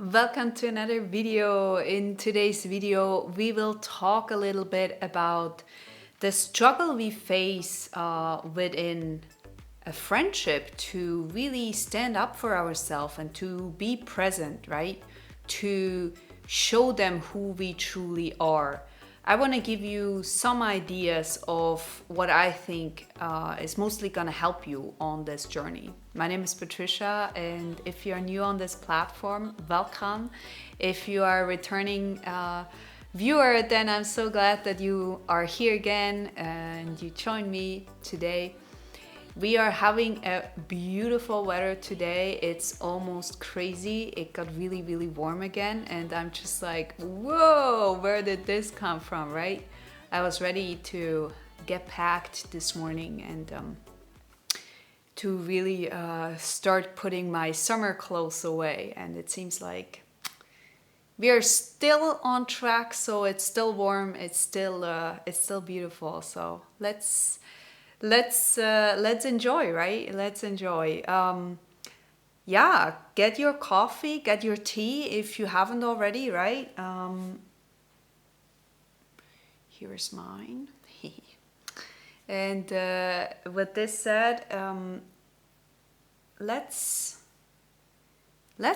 Welcome to another video. In today's video, we will talk a little bit about the struggle we face within a friendship to really stand up for ourselves and to be present, right? To show them who we truly are. I want to give you some ideas of what I think is mostly going to help you on this journey. My name is Patricia, and if you're new on this platform, welcome. If you are a returning viewer, then I'm so glad that you are here again and you joined me today. We are having a beautiful weather today. It's almost crazy. It got really, really warm again. And I'm just like, whoa, where did this come from, right? I was ready to get packed this morning and to really start putting my summer clothes away. And it seems like we are still on track. So it's still warm. It's still beautiful. So let's enjoy, right? Let's enjoy. Yeah, get your coffee, get your tea if you haven't already, right? Here's mine. And with this said, let's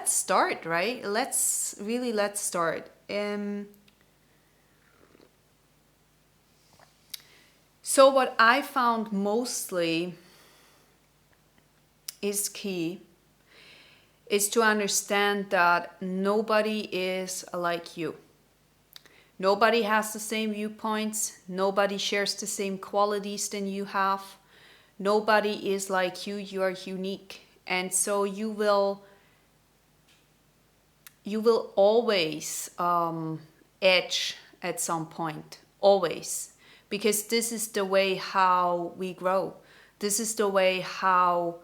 start, right? Let's start. So what I found mostly is key is to understand that nobody is like you. Nobody has the same viewpoints. Nobody shares the same qualities than you have. Nobody is like you. You are unique. And so you will always edge at some point. Always. Because this is the way how we grow. This is the way how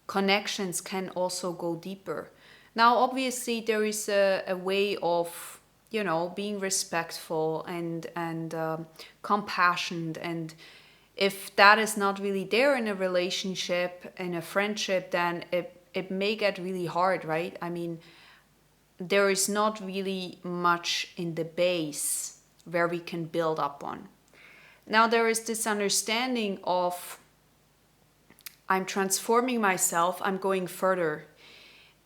connections can also go deeper. Now, obviously, there is a way of, being respectful and compassionate. And if that is not really there in a relationship, in a friendship, then it may get really hard, right? I mean, there is not really much in the base where we can build up on. Now there is this understanding of I'm transforming myself, I'm going further.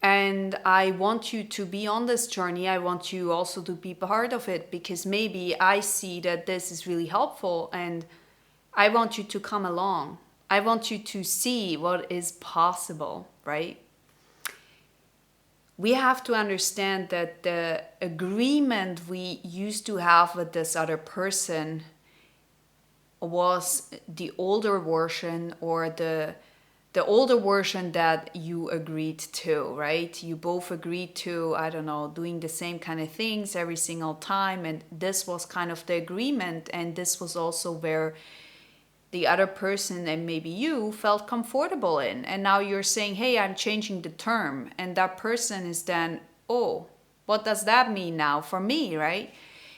And I want you to be on this journey. I want you also to be part of it because maybe I see that this is really helpful and I want you to come along. I want you to see what is possible, right? We have to understand that the agreement we used to have with this other person was the older version or the older version that you agreed to, right? You both agreed to, I don't know, doing the same kind of things every single time. And this was kind of the agreement. And this was also where the other person and maybe you felt comfortable in. And now you're saying, hey, I'm changing the term. And that person is then, oh, what does that mean now for me, right?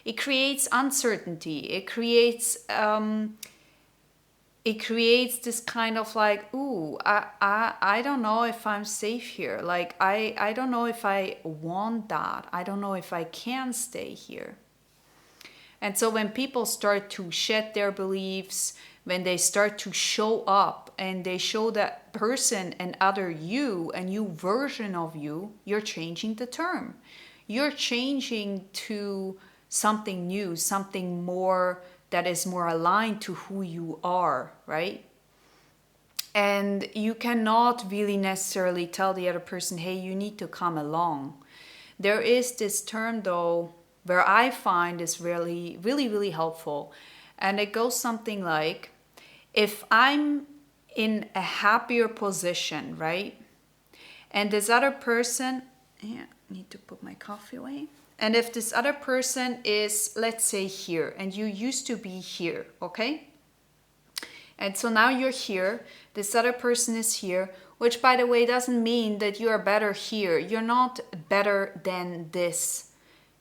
It creates uncertainty. It creates this kind of like, ooh, I don't know if I'm safe here. Like, I don't know if I want that. I don't know if I can stay here. And so when people start to shed their beliefs, when they start to show up and they show that person and other you, a new version of you, you're changing the term. You're changing to something new, something more that is more aligned to who you are, right? And you cannot really necessarily tell the other person, hey, you need to come along. There is this term though, where I find is really, really, really helpful. And it goes something like, if I'm in a happier position, right? And this other person, I need to put my coffee away. And if this other person is, let's say, here, and you used to be here, okay? And so now you're here, this other person is here, which, by the way, doesn't mean that you are better here. You're not better than this.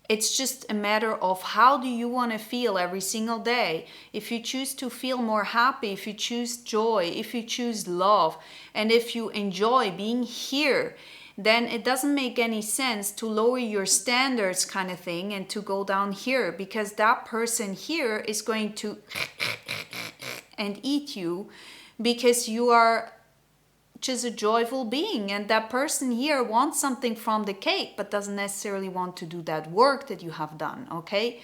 It's just a matter of how do you want to feel every single day. If you choose to feel more happy, if you choose joy, if you choose love, and if you enjoy being here, then it doesn't make any sense to lower your standards kind of thing and to go down here, because that person here is going to and eat you because you are just a joyful being, and that person here wants something from the cake but doesn't necessarily want to do that work that you have done. Okay,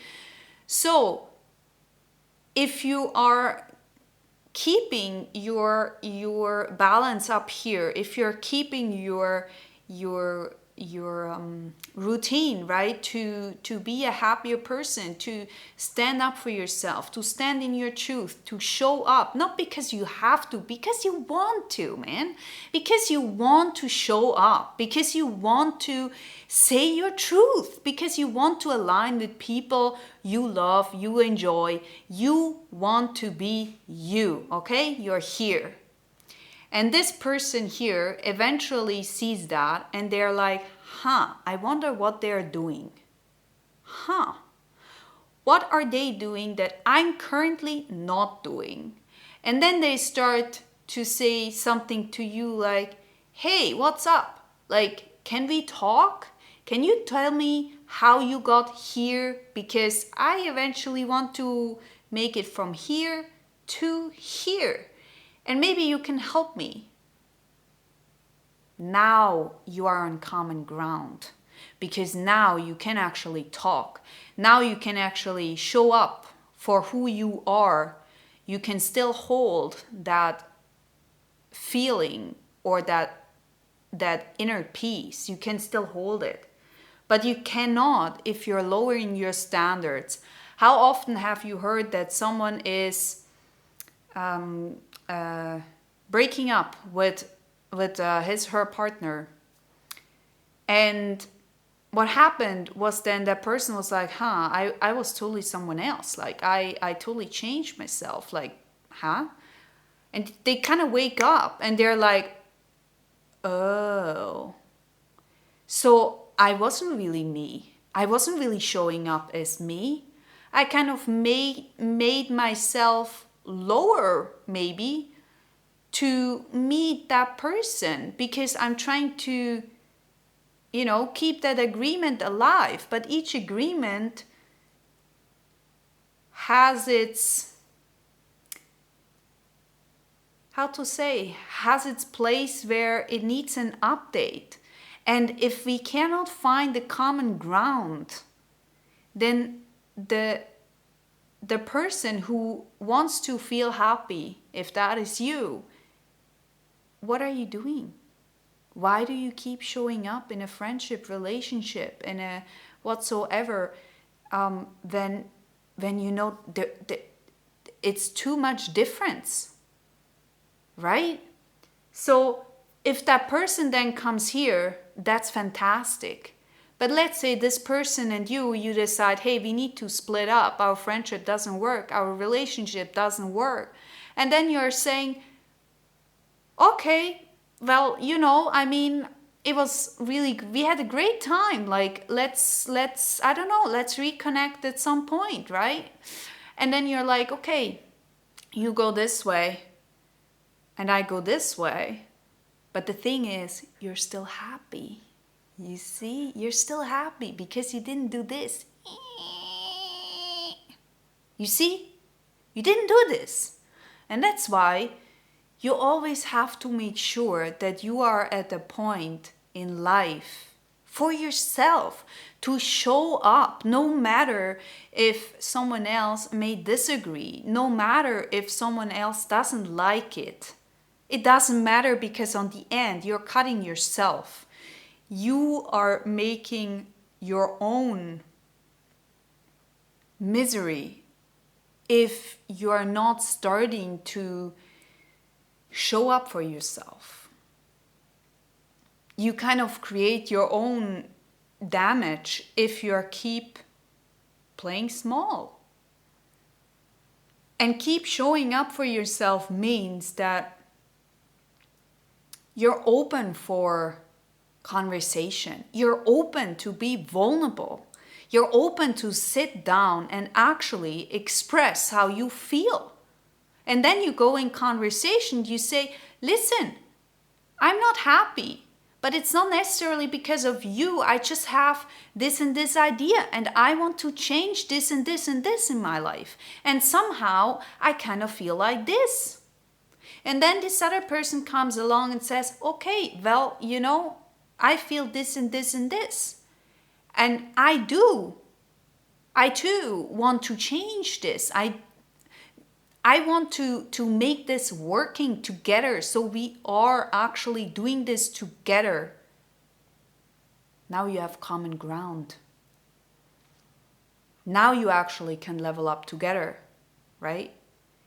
so if you are keeping your balance up here, if you're keeping your routine, right, to be a happier person, to stand up for yourself, to stand in your truth, to show up, not because you have to, because you want to, man, because you want to show up, because you want to say your truth, because you want to align with people you love, you enjoy, you want to be you. Okay, you're here. And this person here eventually sees that and they're like, I wonder what they're doing. What are they doing that I'm currently not doing? And then they start to say something to you like, hey, what's up? Like, can we talk? Can you tell me how you got here? Because I eventually want to make it from here to here. And maybe you can help me. Now you are on common ground, because now you can actually talk. Now you can actually show up for who you are. You can still hold that feeling or that inner peace. You can still hold it. But you cannot if you're lowering your standards. How often have you heard that someone is breaking up with her partner, and what happened was then that person was like, I was totally someone else, like I totally changed myself, like, and they kind of wake up and they're like, oh, so I wasn't really me, I wasn't really showing up as me, I kind of made myself lower maybe to meet that person, because I'm trying to, keep that agreement alive. But each agreement has its, has its place where it needs an update. And if we cannot find the common ground, then the person who wants to feel happy, if that is you, what are you doing? Why do you keep showing up in a friendship, relationship, in a whatsoever, when you know it's too much difference, right? So if that person then comes here, that's fantastic. But let's say this person and you decide, hey, we need to split up. Our friendship doesn't work. Our relationship doesn't work. And then you're saying, okay, well, it was really, we had a great time. Like, let's reconnect at some point, right? And then you're like, okay, you go this way and I go this way. But the thing is, you're still happy. You see, you're still happy because you didn't do this. You see, you didn't do this. And that's why you always have to make sure that you are at a point in life for yourself to show up, no matter if someone else may disagree, no matter if someone else doesn't like it. It doesn't matter, because on the end, you're cutting yourself. You are making your own misery if you are not starting to show up for yourself. You kind of create your own damage if you keep playing small. And keep showing up for yourself means that you're open for conversation. You're open to be vulnerable. You're open to sit down and actually express how you feel. And then you go in conversation, you say, listen, I'm not happy, But it's not necessarily because of you. I just have this and this idea, and I want to change this and this and this in my life. And somehow I kind of feel like this. And then this other person comes along and says, okay, well, I feel this and this and this. And I too want to change this. I want to make this working together, so we are actually doing this together. Now you have common ground. Now you actually can level up together, right?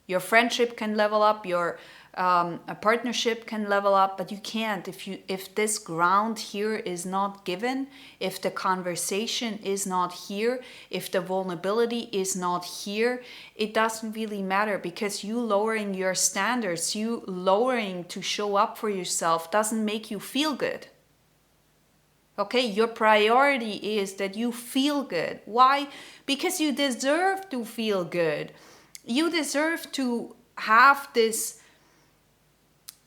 Your friendship can level up, your a partnership can level up, but you can't if this ground here is not given, if the conversation is not here, if the vulnerability is not here. It doesn't really matter, because you lowering your standards, you lowering to show up for yourself doesn't make you feel good. Okay, your priority is that you feel good. Why? Because you deserve to feel good. You deserve to have this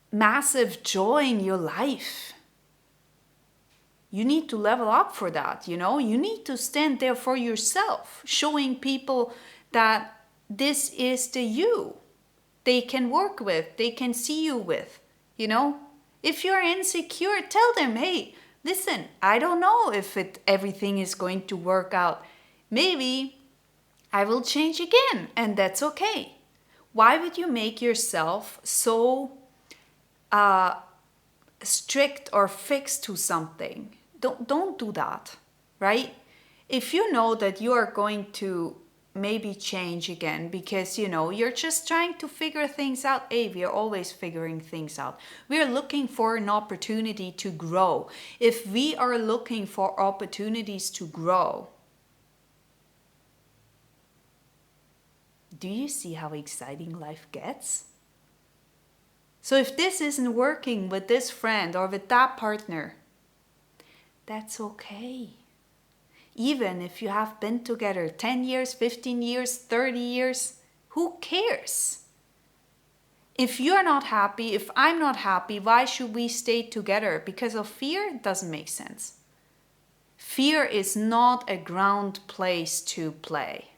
massive joy in your life. You need to level up for that, You need to stand there for yourself, showing people that this is the you they can work with, they can see you with, If you're insecure, tell them, hey, listen, I don't know if everything is going to work out. Maybe I will change again, and that's okay. Why would you make yourself so strict or fixed to something? Don't do that, right? If you know that you are going to maybe change again because you're just trying to figure things out. Hey, we are always figuring things out. We are looking for an opportunity to grow. If we are looking for opportunities to grow, do you see how exciting life gets? So if this isn't working with this friend or with that partner, that's okay. Even if you have been together 10 years, 15 years, 30 years, who cares? If you're not happy, if I'm not happy, why should we stay together? Because of fear? It doesn't make sense. Fear is not a ground place to play.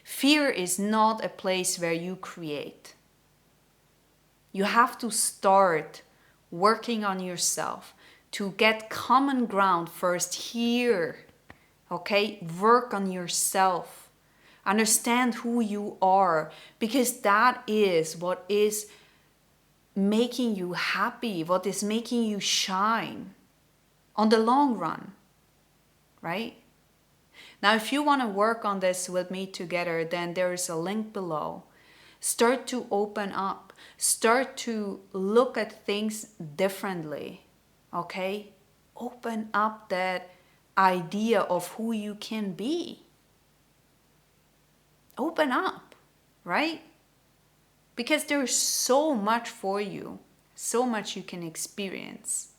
Fear is not a place where you create. You have to start working on yourself to get common ground first here. Okay, work on yourself. Understand who you are, because that is what is making you happy, what is making you shine on the long run, right? Now, if you want to work on this with me together, then there is a link below. Start to open up. Start to look at things differently, okay? Open up that idea of who you can be. Open up, right? Because there's so much for you, so much you can experience.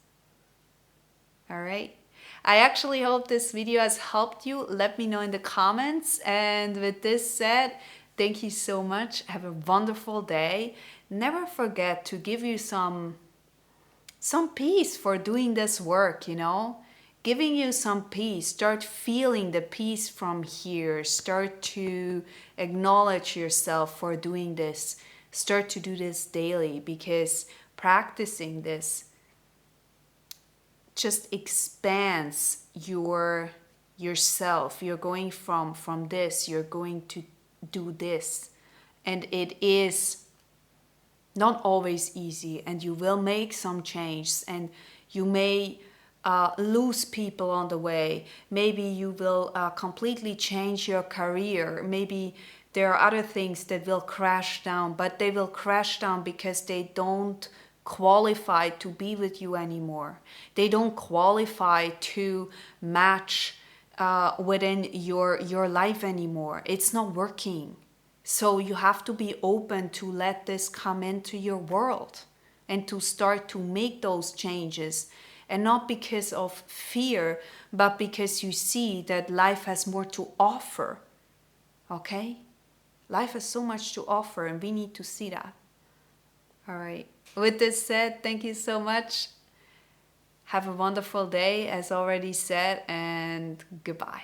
All right? I actually hope this video has helped you. Let me know in the comments. And with this said, thank you so much. Have a wonderful day. Never forget to give you some peace for doing this work, Giving you some peace. Start feeling the peace from here. Start to acknowledge yourself for doing this. Start to do this daily, because practicing this just expands yourself. You're going from this, you're going to do this. And it is not always easy, and you will make some changes, and you may lose people on the way. Maybe you will completely change your career. Maybe there are other things that will crash down, but they will crash down because they don't qualify to be with you anymore. They don't qualify to match within your life anymore. It's not working. So you have to be open to let this come into your world and to start to make those changes. And not because of fear, but because you see that life has more to offer. Okay? Life has so much to offer, and we need to see that. All right. With this said, thank you so much. Have a wonderful day, as already said, and goodbye.